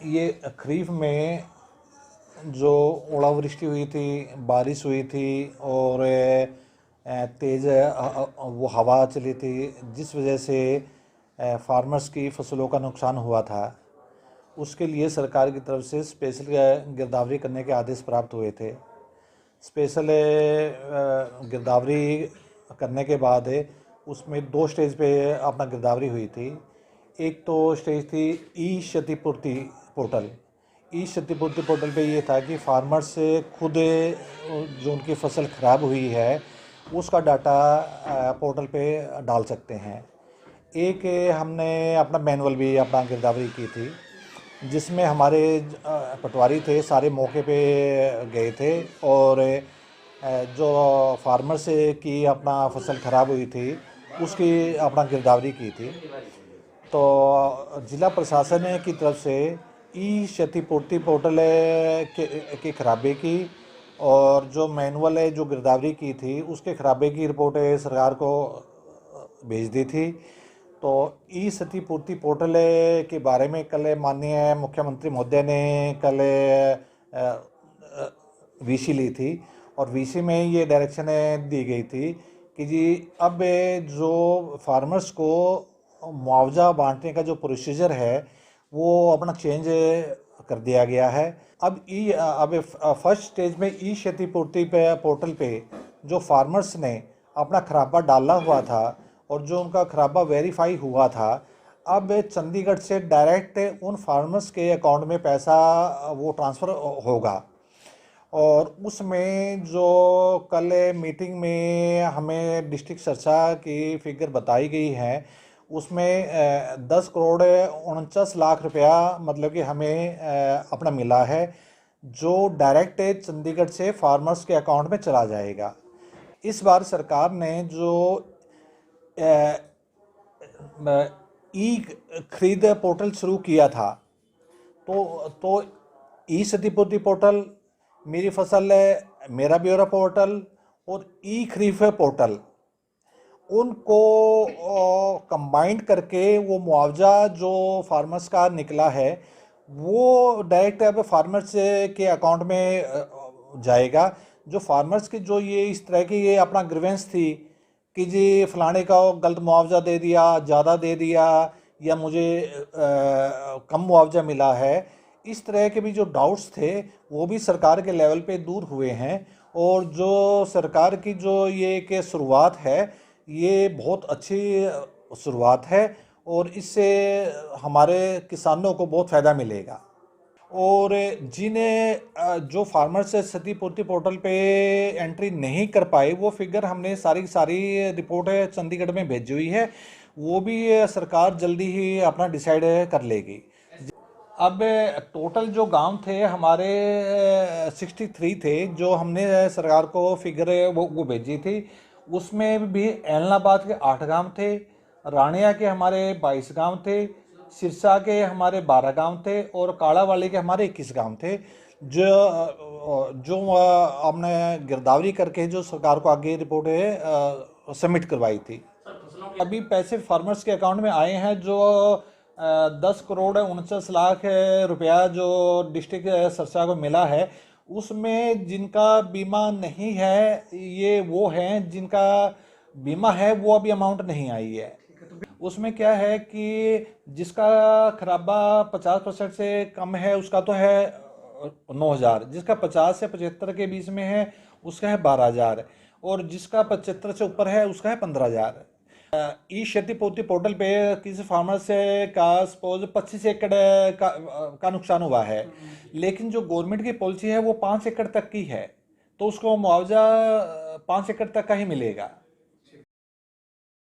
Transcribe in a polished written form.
ये खरीफ में जो ओलावृष्टि हुई थी, बारिश हुई थी और तेज़ वो हवा चली थी, जिस वजह से फार्मर्स की फसलों का नुकसान हुआ था। उसके लिए सरकार की तरफ से स्पेशल गिरदावरी करने के आदेश प्राप्त हुए थे। स्पेशल गिरदावरी करने के बाद उसमें 2 स्टेज पे अपना गिरदावरी हुई थी। एक तो स्टेज थी ई क्षतिपूर्ति पोर्टल। ई क्षतिपूर्ति पोर्टल पे ये था कि फार्मर्स खुद जो उनकी फसल ख़राब हुई है उसका डाटा पोर्टल पे डाल सकते हैं। एक हमने अपना मैनुअल भी अपना गिरदावरी की थी, जिसमें हमारे पटवारी थे सारे मौके पे गए थे और जो फार्मर से की अपना फसल ख़राब हुई थी उसकी अपना गिरदावरी की थी। तो ज़िला प्रशासन की तरफ से ई क्षतिपूर्ति पोर्टल की खराबी की और जो मैनुअल है जो गिरदावरी की थी उसके खराबे की रिपोर्ट सरकार को भेज दी थी। तो ई क्षतिपूर्ति पोर्टल के बारे में कल माननीय मुख्यमंत्री महोदय ने कल वीसी ली थी और वीसी में ये डायरेक्शन दी गई थी कि जी अब जो फार्मर्स को मुआवजा बांटने का जो प्रोसीजर है वो अपना चेंज कर दिया गया है। अब फर्स्ट स्टेज में ई क्षतिपूर्ति पे पोर्टल पे जो फार्मर्स ने अपना खराबा डाला हुआ था और जो उनका खराबा वेरीफाई हुआ था, अब चंडीगढ़ से डायरेक्ट उन फार्मर्स के अकाउंट में पैसा वो ट्रांसफ़र होगा। और उसमें जो कल मीटिंग में हमें डिस्ट्रिक्ट चर्चा की फिगर बताई गई है उसमें 10 करोड़ 49 लाख रुपया मतलब कि हमें अपना मिला है, जो डायरेक्ट चंडीगढ़ से फार्मर्स के अकाउंट में चला जाएगा। इस बार सरकार ने जो ई खरीद पोर्टल शुरू किया था, तो ई क्षतिपूर्ति पोर्टल, मेरी फसल मेरा ब्यौरा पोर्टल और ई खरीफ पोर्टल, उनको कंबाइंड करके वो मुआवजा जो फार्मर्स का निकला है वो डायरेक्ट अब फार्मर्स के अकाउंट में जाएगा। जो फार्मर्स की जो ये इस तरह की ये अपना ग्रीवेंस थी कि जी फलाने का गलत मुआवजा दे दिया, ज़्यादा दे दिया या मुझे कम मुआवजा मिला है, इस तरह के भी जो डाउट्स थे वो भी सरकार के लेवल पे दूर हुए हैं। और जो सरकार की जो ये कि शुरुआत है ये बहुत अच्छी शुरुआत है और इससे हमारे किसानों को बहुत फ़ायदा मिलेगा। और जिन्हें जो फार्मर्स क्षतिपूर्ति पोर्टल पे एंट्री नहीं कर पाए वो फिगर हमने सारी रिपोर्ट चंडीगढ़ में भेजी हुई है, वो भी सरकार जल्दी ही अपना डिसाइड कर लेगी। अब टोटल जो गांव थे हमारे 63 थे जो हमने सरकार को फिगर वो भेजी थी। उसमें भी एलनाबाद के 8 गांव थे, रानिया के हमारे 22 गांव थे, सिरसा के हमारे 12 गांव थे और काड़ावाली के हमारे 21 गांव थे, जो हमने गिरदावरी करके जो सरकार को आगे रिपोर्ट सबमिट करवाई थी। अभी पैसे फार्मर्स के अकाउंट में आए हैं जो 10 करोड़ 49 लाख रुपया जो डिस्ट्रिक्ट सरकार को मिला है, उसमें जिनका बीमा नहीं है ये वो हैं जिनका बीमा है वो अभी अमाउंट नहीं आई है। उसमें क्या है कि जिसका खराबा 50% से कम है उसका तो है 9,000, जिसका 50 से 75 के बीच में है उसका है 12,000 और जिसका 75 से ऊपर है उसका है 15,000। ई क्षतिपूर्ति पोर्टल पे किसी फार्मर से का सपोज 25 एकड़ का नुकसान हुआ है, लेकिन जो गवर्नमेंट की पॉलिसी है वो 5 एकड़ तक की है, तो उसको मुआवजा 5 एकड़ तक का ही मिलेगा।